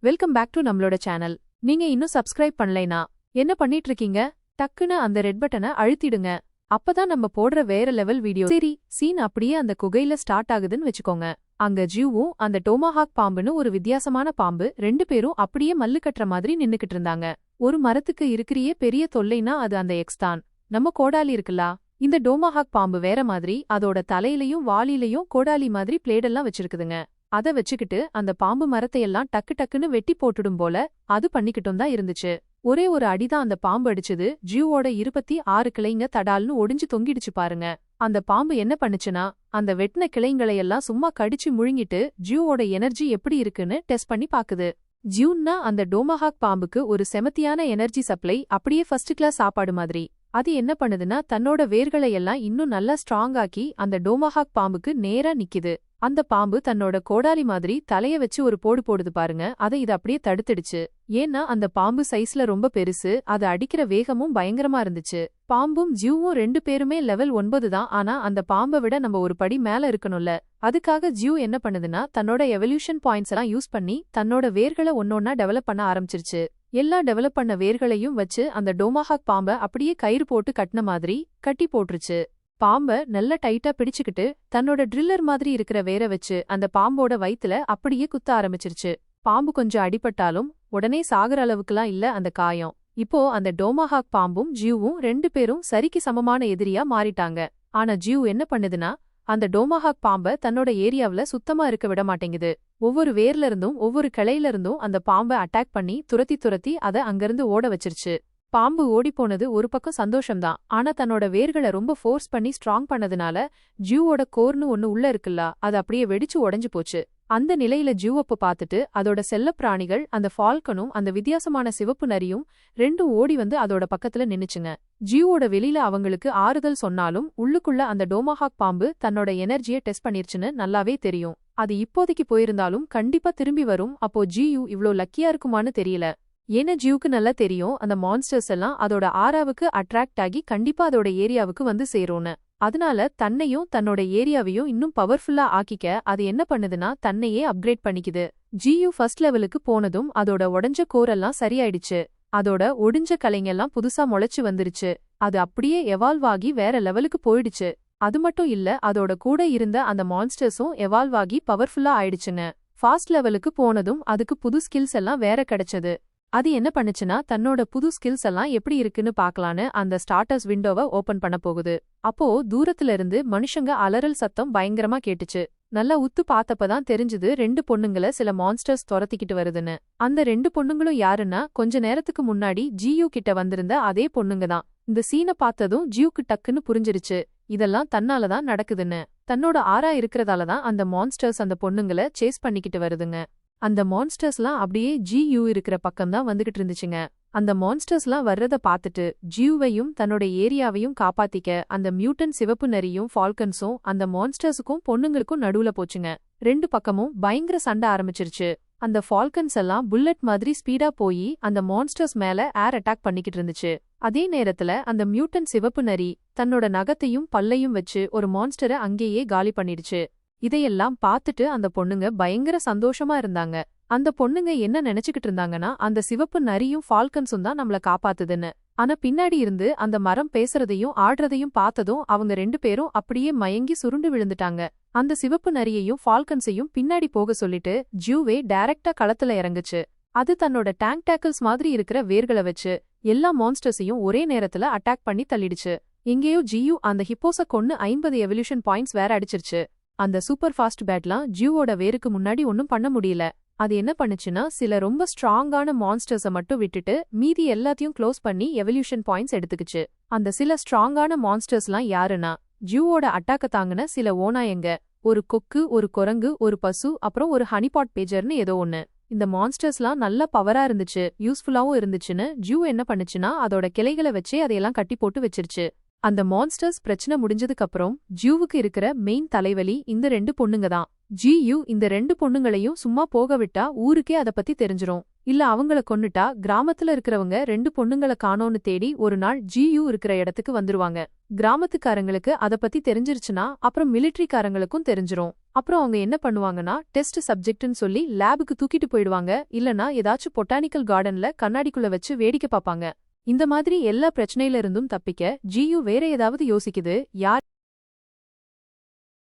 Welcome back to நம்மளோட channel. நீங்க இன்னும் சப்ஸ்கிரைப் பண்ணலைனா என்ன பண்ணிட்டு இருக்கீங்க? டக்குன்னு அந்த ரெட் பட்டனை அழுத்திடுங்க. அப்பதான் நம்ம போடுற வேற லெவல் வீடியோ. சரி, சீன் அப்படியே அந்த குகையில ஸ்டார்ட் ஆகுதுன்னு வச்சுக்கோங்க. அங்க ஜியூவும் அந்த டோமாஹாக் பாம்புன்னு ஒரு வித்தியாசமான பாம்பு ரெண்டு பேரும் அப்படியே மல்லு கட்டுற மாதிரி நின்னுக்கிட்டு இருந்தாங்க. ஒரு மரத்துக்கு இருக்கிறியே பெரிய தொல்லைனா அது அந்த எக்ஸ் தான். நம்ம கோடாலி இருக்குல்ல, இந்த டோமாஹாக் பாம்பு வேற மாதிரி அதோட தலையிலையும் வாலிலையும் கோடாலி மாதிரி பிளேடெல்லாம் வச்சிருக்குதுங்க. அத வச்சுக்கிட்டு அந்த பாம்பு மரத்தையெல்லாம் டக்கு டக்குன்னு வெட்டி போட்டுடும் போல அது பண்ணிக்கிட்டும் தான் இருந்துச்சு. ஒரே ஒரு அடிதான் அந்த பாம்பு அடிச்சது. ஜியூவோட 26 கிளைங்க தடால்னு ஒடிஞ்சு தொங்கிடுச்சு பாருங்க. அந்த பாம்பு என்ன பண்ணுச்சுன்னா, அந்த வெட்டின கிளைங்களையெல்லாம் சும்மா கடிச்சு முழுங்கிட்டு ஜியூவோட எனர்ஜி எப்படி இருக்குன்னு டெஸ்ட் பண்ணி பாக்குது. ஜியூன்னா அந்த டோமாஹாக் பாம்புக்கு ஒரு செமத்தியான எனர்ஜி சப்ளை, அப்படியே ஃபர்ஸ்ட் கிளாஸ் சாப்பாடு மாதிரி. அது என்ன பண்ணுதுன்னா, தன்னோட வேர்களை எல்லாம் இன்னும் நல்லா ஸ்ட்ராங் ஆக்கி அந்த டோமாஹாக் பாம்புக்கு நேரா நிக்குது. அந்த பாம்பு தன்னோட கோடாலி மாதிரி தலைய வச்சு ஒரு போடு போடுது பாருங்க. அதை இது அப்படியே தடுத்துடுச்சு. ஏன்னா அந்த பாம்பு சைஸ்ல ரொம்ப பெருசு, அது அடிக்கிற வேகமும் பயங்கரமா இருந்துச்சு. பாம்பும் ஜியூவும் ரெண்டு பேருமே லெவல் 9 தான். ஆனா அந்த பாம்பை விட நம்ம ஒரு படி மேல இருக்கணும்ல. அதுக்காக ஜியூ என்ன பண்ணுதுன்னா, தன்னோட எவல்யூஷன் பாயிண்ட்ஸ் எல்லாம் யூஸ் பண்ணி தன்னோட வேர்களை ஒன்னொன்னா டெவலப் பண்ண ஆரம்பிச்சிருச்சு. எல்லா டெவலப் பண்ண வேர்களையும் வச்சு அந்த டோமாஹாக் பாம்பை அப்படியே கயிறு போட்டு கட்டின மாதிரி கட்டி போட்டுருச்சு. பாம்ப நல்லா டைட்டா பிடிச்சுக்கிட்டு தன்னோட ட்ரில்லர் மாதிரி இருக்கிற வேற வச்சு அந்த பாம்போட வயித்துல அப்படியே குத்த ஆரம்பிச்சிருச்சு. பாம்பு கொஞ்சம் அடிபட்டாலும் உடனே சாகர அளவுக்குலாம் இல்ல அந்த காயம். இப்போ அந்த டோமாஹாக் பாம்பும் ஜியூவும் ரெண்டு பேரும் சரிக்கு சமமான எதிரியா மாறிட்டாங்க. ஆனா ஜியூ என்ன பண்ணுதுன்னா, அந்த டோமாஹாக் பாம்ப தன்னோட ஏரியாவுல சுத்தமா இருக்க விட மாட்டேங்குது. ஒவ்வொரு வேர்ல இருந்தும் ஒவ்வொரு கிளையில இருந்தும் அந்த பாம்பை அட்டாக் பண்ணி துரத்தி அத அங்கிருந்து ஓட வச்சிருச்சு. பாம்பு ஓடிப்போனது ஒரு பக்கம் சந்தோஷம்தான். ஆனா தன்னோட வேர்களை ரொம்ப ஃபோர்ஸ் பண்ணி ஸ்ட்ராங் பண்ணதுனால ஜியூவோட கோர்னு ஒன்னு உள்ள இருக்குல்ல, அது அப்படியே வெடிச்சு உடைஞ்சு போச்சு. அந்த நிலையில ஜியூவப்ப பார்த்துட்டு அதோட செல்லப்பிராணிகள் அந்த ஃபால்கனும் அந்த வித்தியாசமான சிவப்பு நரியும் ரெண்டும் ஓடி வந்து அதோட பக்கத்துல நின்னுச்சுங்க. ஜியூவோட வெளியில அவங்களுக்கு ஆறுதல் சொன்னாலும் உள்ளுக்குள்ள அந்த டோமாஹாக் பாம்பு தன்னோட எனர்ஜியை டெஸ்ட் பண்ணிருச்சுன்னு நல்லாவே தெரியும். அது இப்போதைக்கு போயிருந்தாலும் கண்டிப்பா திரும்பி வரும். அப்போ ஜியூ இவ்ளோ லக்கியா இருக்குமான்னு தெரியல. ஏன்னா ஜியூக்கு நல்லா தெரியும், அந்த மான்ஸ்டர்ஸ் எல்லாம் அதோட ஆராவுக்கு அட்ராக்ட் ஆகி கண்டிப்பா அதோட ஏரியாவுக்கு வந்து சேரும்னு. அதனால தன்னையும் தன்னோட ஏரியாவையும் இன்னும் பவர்ஃபுல்லா ஆக்கிக்க அது என்ன பண்ணுதுன்னா, தன்னையே அப்கிரேட் பண்ணிக்குது. ஜியூ ஃபர்ஸ்ட் லெவலுக்கு போனதும் அதோட உடஞ்ச கோரெல்லாம் சரியாயிடுச்சு. அதோட ஒடிஞ்ச கலைங்கெல்லாம் புதுசா முளைச்சு வந்துருச்சு. அது அப்படியே எவால்வ் ஆகி வேற லெவலுக்கு போயிடுச்சு. அது மட்டும் இல்ல, அதோட கூட இருந்த அந்த மான்ஸ்டர்ஸும் எவால்வ் ஆகி பவர்ஃபுல்லா ஆயிடுச்சுங்க. ஃபாஸ்ட் லெவலுக்கு போனதும் அதுக்கு புது ஸ்கில்ஸ் எல்லாம் வேற கிடைச்சது. அது என்ன பண்ணுச்சுன்னா, தன்னோட புது ஸ்கில்ஸ் எல்லாம் எப்படி இருக்குன்னு பாக்கலான்னு அந்த ஸ்டார்டர்ஸ் விண்டோவை ஓபன் பண்ண போகுது. அப்போ தூரத்துல இருந்து மனுஷங்க அலறல் சத்தம் பயங்கரமா கேட்டுச்சு. நல்லா உத்து பார்த்தப்பதான் தெரிஞ்சது ரெண்டு பொண்ணுங்கள சில மான்ஸ்டர்ஸ் துரத்திக்கிட்டு வருதுன்னு. அந்த ரெண்டு பொண்ணுங்களும் யாருன்னா, கொஞ்ச நேரத்துக்கு முன்னாடி ஜியூ கிட்ட வந்திருந்த அதே பொண்ணுங்க தான். இந்த சீனை பார்த்ததும் ஜியூக்கு டக்குன்னு புரிஞ்சிருச்சு, இதெல்லாம் தன்னாலதான் நடக்குதுன்னு. தன்னோட ஆரா இருக்கிறதாலதான் அந்த மான்ஸ்டர்ஸ் அந்த பொண்ணுங்கள சேஸ் பண்ணிக்கிட்டு வருதுங்க. அந்த மான்ஸ்டர்ஸ்லாம் அப்படியே ஜியூ இருக்கிற பக்கம்தான் வந்துகிட்டு இருந்துச்சுங்க. அந்த மான்ஸ்டர்ஸ்லாம் வர்றத பார்த்துட்டு ஜியூவையும் தன்னோட ஏரியாவையும் காப்பாத்திக்க அந்த மியூட்டன் சிவப்பு நரியும் ஃபால்கன்ஸும் அந்த மான்ஸ்டர்ஸுக்கும் பொண்ணுங்களுக்கும் நடுவுல போச்சுங்க. ரெண்டு பக்கமும் பயங்கர சண்டை ஆரம்பிச்சிருச்சு. அந்த ஃபால்கன்ஸ் எல்லாம் புல்லட் மாதிரி ஸ்பீடா போய் அந்த மான்ஸ்டர்ஸ் மேல ஏர் அட்டாக் பண்ணிக்கிட்டு இருந்துச்சு. அதே நேரத்துல அந்த மியூட்டன் சிவப்பு நரி தன்னோட நகத்தையும் பல்லையும் வச்சு ஒரு மான்ஸ்டரை அங்கேயே காலி பண்ணிடுச்சு. இதையெல்லாம் பார்த்துட்டு அந்த பொண்ணுங்க பயங்கர சந்தோஷமா இருந்தாங்க. அந்த பொண்ணுங்க என்ன நினைச்சுக்கிட்டு இருந்தாங்கன்னா, அந்த சிவப்பு நரியும் ஃபால்கன்ஸும் தான் நம்மள காப்பாத்துதுன்னு. ஆனா பின்னாடி இருந்து அந்த மரம் பேசுறதையும் ஆடுறதையும் பார்த்ததும் அவங்க ரெண்டு பேரும் அப்படியே மயங்கி சுருண்டு விழுந்துட்டாங்க. அந்த சிவப்பு நரியையும் ஃபால்கன்ஸையும் பின்னாடி போக சொல்லிட்டு ஜியூவே டைரக்டா களத்துல இறங்குச்சு. அது தன்னோட டேங்க் டேக்கிள்ஸ் மாதிரி இருக்கிற வேர்களை வச்சு எல்லா மான்ஸ்டர்ஸையும் ஒரே நேரத்துல அட்டாக் பண்ணி தள்ளிடுச்சு. எங்கேயோ ஜியூ அந்த ஹிப்போஸ கொன்னு 50 எவல்யூஷன் பாயிண்ட்ஸ் வேற அடிச்சிருச்சு. அந்த சூப்பர் ஃபாஸ்ட் பேட்லாம் ஜியூவோட வேருக்கு முன்னாடி ஒன்னும் பண்ண முடியல. அது என்ன பண்ணுச்சுன்னா, சில ரொம்ப ஸ்ட்ராங்கான மான்ஸ்டர்ஸை மட்டும் விட்டுட்டு மீதி எல்லாத்தையும் க்ளோஸ் பண்ணி எவல்யூஷன் பாயிண்ட்ஸ் எடுத்துக்குச்சு. அந்த சில ஸ்ட்ராங்கான மான்ஸ்டர்ஸ்லாம் யாருன்னா, ஜியூவோட அட்டாக்க தாங்கின சில ஓநாயங்க, ஒரு கொக்கு, ஒரு குரங்கு, ஒரு பசு, அப்புறம் ஒரு ஹனிபாட் பேஜர்னு ஏதோ ஒன்னு. இந்த மான்ஸ்டர்ஸ்லாம் நல்ல பவரா இருந்துச்சு, யூஸ்ஃபுல்லாவும் இருந்துச்சுன்னு ஜியூ என்ன பண்ணுச்சுன்னா, அதோட கிளைகளை வச்சே அதையெல்லாம் கட்டி போட்டு வச்சிருச்சு. அந்த மான்ஸ்டர்ஸ் பிரச்சனை முடிஞ்சதுக்கு அப்புறம் ஜியூவுக்கு இருக்கிற மெயின் தலைவலி இந்த ரெண்டு பொண்ணுங்க தான். ஜியூ இந்த ரெண்டு பொண்ணுங்களையும் சும்மா போக விட்டா ஊருக்கே அத பத்தி தெரிஞ்சிரும். இல்ல அவங்கள கொன்னுட்டா கிராமத்துல இருக்கிறவங்க ரெண்டு பொண்ணுங்களை காணோன்னு தேடி ஒரு நாள் ஜியூ இருக்கிற இடத்துக்கு வந்துருவாங்க. கிராமத்துக்காரங்களுக்கு அத பத்தி தெரிஞ்சிருச்சுன்னா அப்புறம் மிலிட்டரிக்காரங்களுக்கும் தெரிஞ்சிரும். அப்புறம் அவங்க என்ன பண்ணுவாங்கன்னா டெஸ்ட் சப்ஜெக்ட்னு சொல்லி லேபுக்கு தூக்கிட்டு போயிடுவாங்க, இல்லனா ஏதாச்சும் பொட்டானிக்கல் கார்டன்ல கண்ணாடிக்குள்ள வச்சு வேடிக்கை பார்ப்பாங்க. இந்த மாதிரி எல்லா பிரச்சனையில இருந்தும் தப்பிக்க ஜியு வேற ஏதாவது யோசிக்குது. யார்